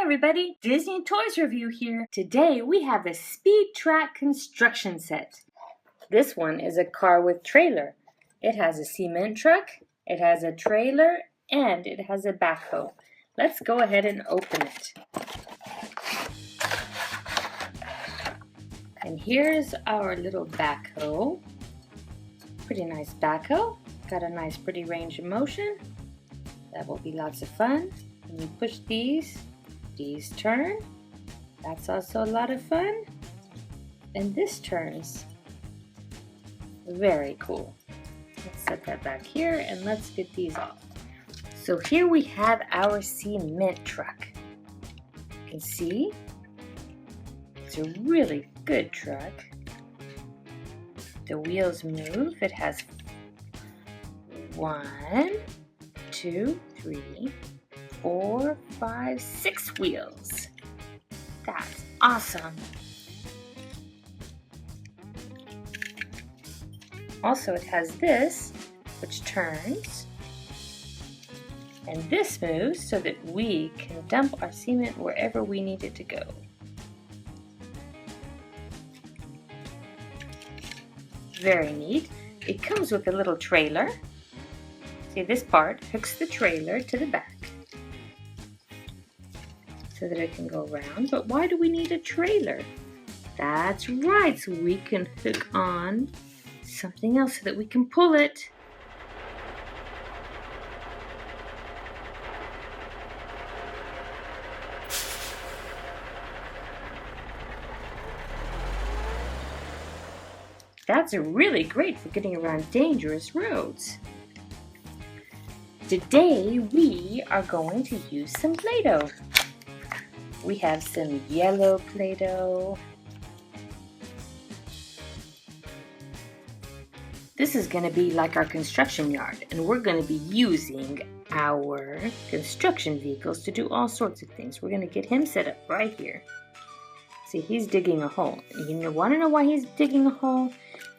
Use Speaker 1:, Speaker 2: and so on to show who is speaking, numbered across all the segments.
Speaker 1: everybody, Disney Toys Review here. Today we have a speed track construction set. This one is a car with trailer. It has a cement truck, it has a trailer, and it has a backhoe. Let's go ahead and open it. And here's our little backhoe. Pretty nice backhoe. Got a nice pretty range of motion. That will be lots of fun. When you push these turn. That's also a lot of fun. And this turns. Very cool. Let's set that back here and let's get these off. So here we have our cement truck. You can see it's a really good truck. The wheels move. It has 1, 2, 3, 4, 5, 6 wheels. That's awesome. Also, it has this, which turns, and this moves so that we can dump our cement wherever we need it to go. Very neat. It comes with a little trailer. See, this part hooks the trailer to the back so that it can go around. But why do we need a trailer? That's right, so we can hook on something else so that we can pull it. That's really great for getting around dangerous roads. Today we are going to use some Play-Doh. We have some yellow Play-Doh. This is going to be like our construction yard, and we're going to be using our construction vehicles to do all sorts of things. We're going to get him set up right here. See, he's digging a hole. You want to know why he's digging a hole?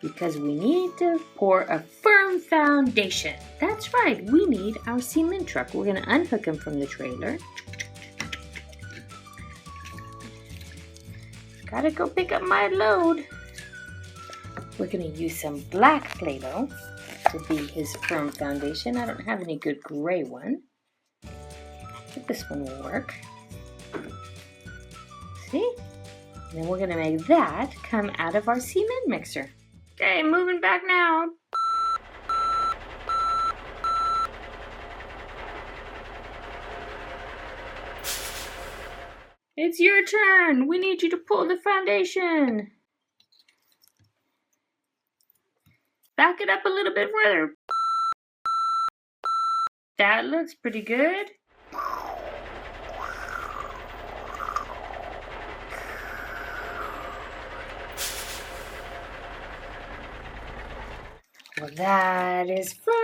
Speaker 1: Because we need to pour a firm foundation. That's right, we need our cement truck. We're going to unhook him from the trailer. Gotta go pick up my load. We're going to use some black Play-Doh to be his firm foundation. I don't have any good gray one, but this one will work. See? And then we're going to make that come out of our cement mixer. Okay, moving back now. It's your turn. We need you to pull the foundation. Back it up a little bit further. That looks pretty good. Well, that is fun.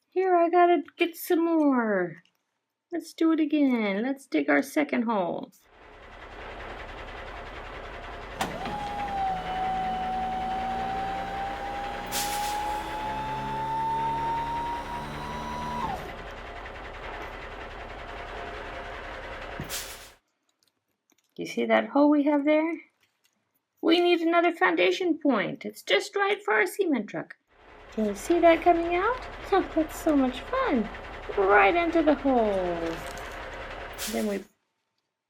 Speaker 1: Here, I gotta get some more. Let's do it again. Let's dig our second hole. Do you see that hole we have there? We need another foundation point. It's just right for our cement truck. Can you see that coming out? Oh, that's so much fun. Right into the hole. Then we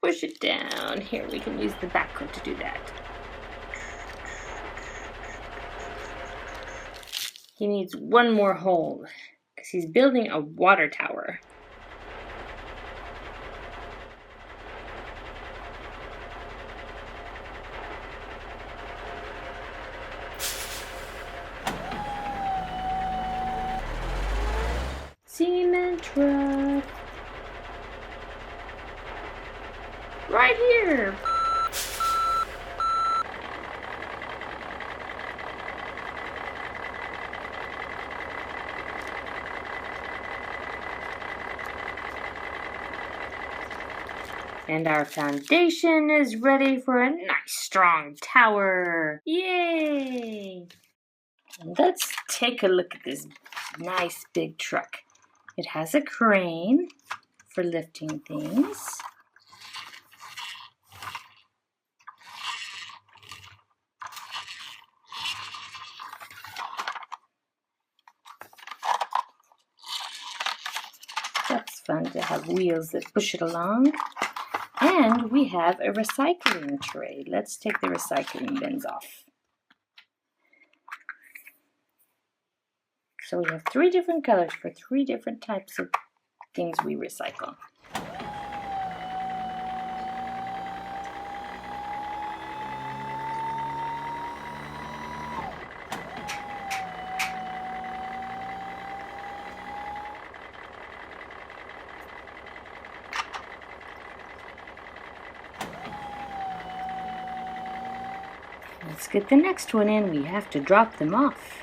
Speaker 1: push it down. Here, we can use the backhoe to do that. He needs one more hole because he's building a water tower. Cement truck. Right here. And our foundation is ready for a nice strong tower. Yay! Let's take a look at this nice big truck. It has a crane for lifting things. That's fun to have wheels that push it along. And we have a recycling tray. Let's take the recycling bins off. So we have 3 different colors for 3 different types of things we recycle. Let's get the next one in. We have to drop them off.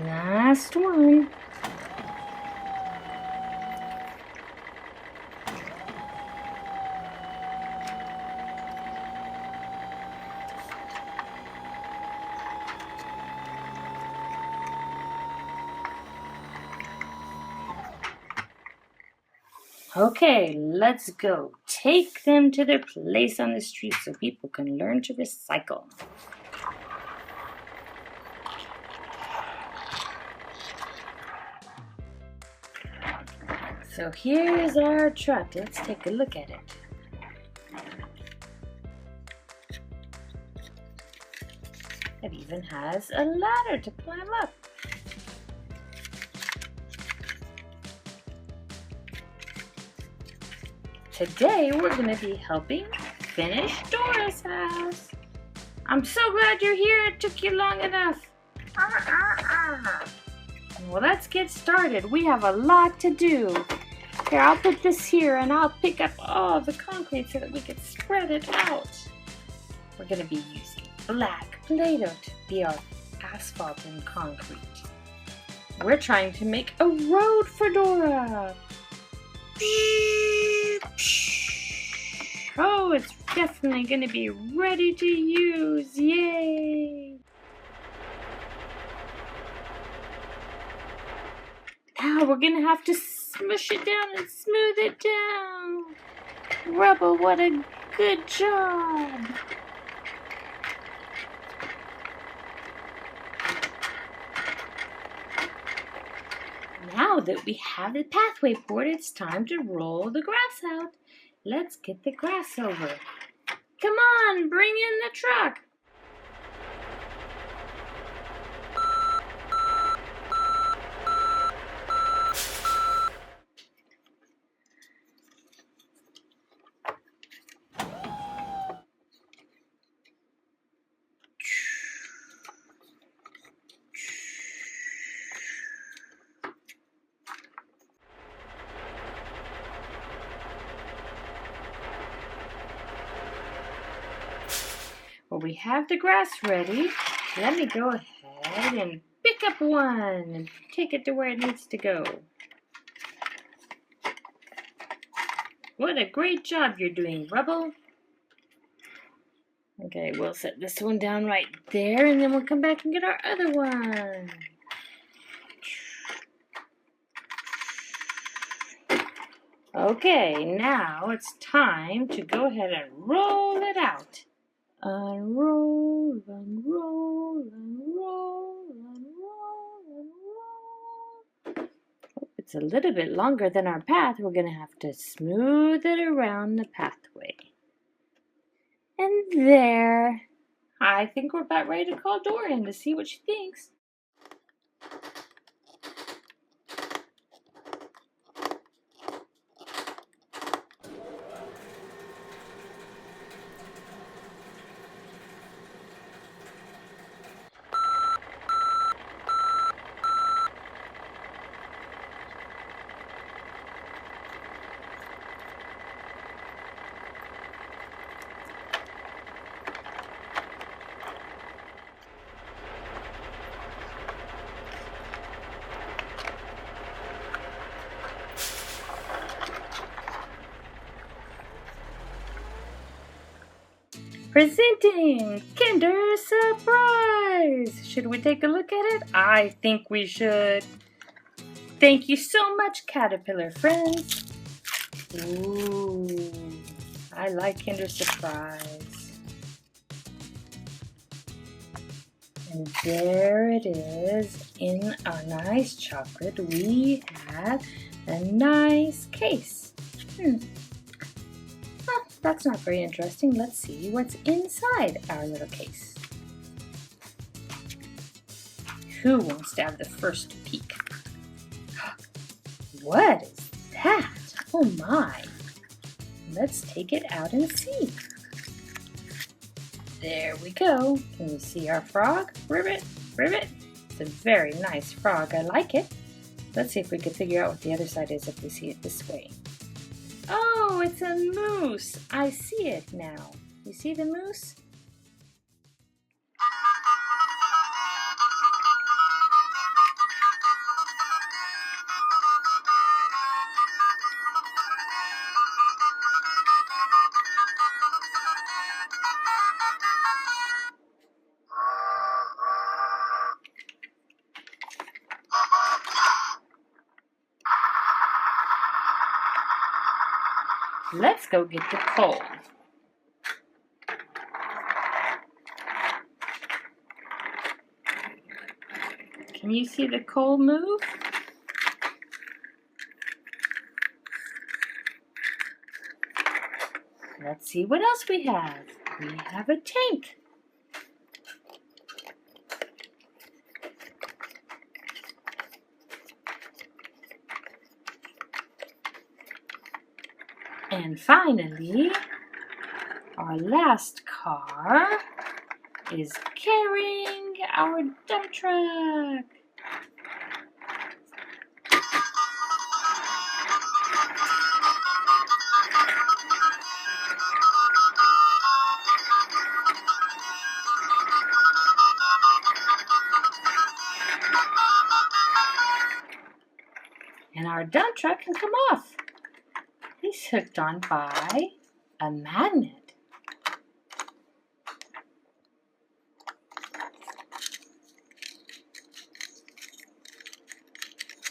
Speaker 1: Last one. Okay, let's go. Take them to their place on the street so people can learn to recycle. So here's our truck. Let's take a look at it. It even has a ladder to climb up. Today we're going to be helping finish Dora's house. I'm so glad you're here. It took you long enough. Well, let's get started. We have a lot to do. Here, I'll put this here and I'll pick up all the concrete so that we can spread it out. We're going to be using black Play-Doh to be our asphalt and concrete. We're trying to make a road for Dora. Oh, it's definitely going to be ready to use. Yay! Now we're going to have to smush it down and smooth it down. Rubble, what a good job. Now that we have the pathway poured, it's time to roll the grass out. Let's get the grass over. Come on, bring in the truck. Well, we have the grass ready. Let me go ahead and pick up one and take it to where it needs to go. What a great job you're doing, Rubble. Okay, we'll set this one down right there and then we'll come back and get our other one. Okay, now it's time to go ahead and roll it out. Unroll, unroll, unroll, unroll, unroll. Oh, it's a little bit longer than our path. We're going to have to smooth it around the pathway. And there. I think we're about ready to call Dora in to see what she thinks. Presenting Kinder Surprise! Should we take a look at it? I think we should. Thank you so much, caterpillar friends. Ooh, I like Kinder Surprise. And there it is. In our nice chocolate, we have a nice case. Well, that's not very interesting. Let's see what's inside our little case. Who wants to have the first peek? What is that? Oh my! Let's take it out and see. There we go. Can you see our frog? Ribbit, ribbit. It's a very nice frog. I like it. Let's see if we can figure out what the other side is if we see it this way. Oh, it's a moose. I see it now. You see the moose? Let's go get the coal. Can you see the coal move? Let's see what else we have. We have a tank. And finally, our last car is carrying our dump truck. And our dump truck can come off. He's hooked on by a magnet.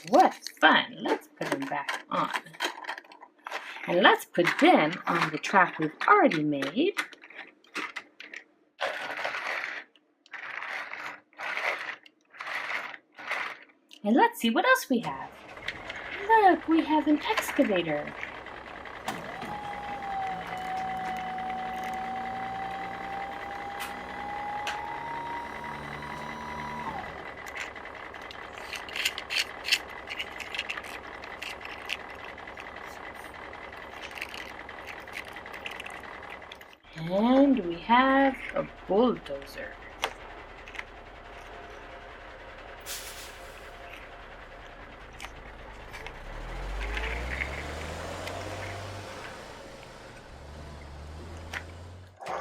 Speaker 1: What fun! Let's put them back on. And let's put them on the track we've already made. And let's see what else we have. Look, we have an excavator. And we have a bulldozer.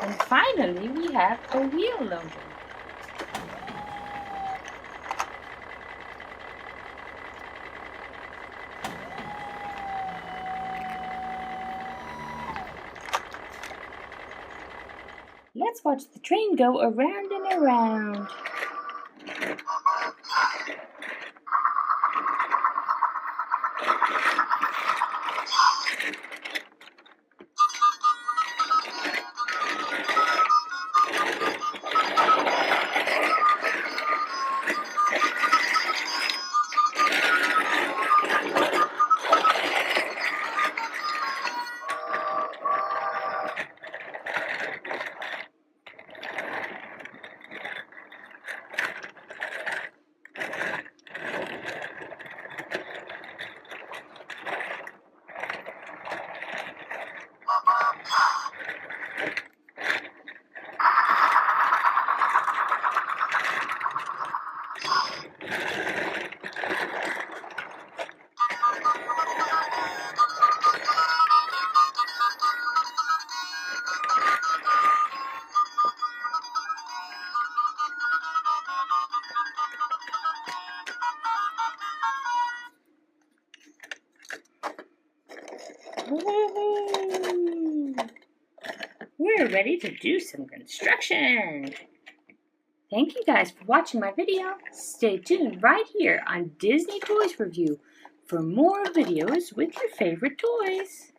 Speaker 1: And finally, we have a wheel loader. Let's watch the train go around and around. Woohoo! We're we're ready to do some construction. Thank you guys for watching my video. Stay tuned right here on Disney Toys Review for more videos with your favorite toys.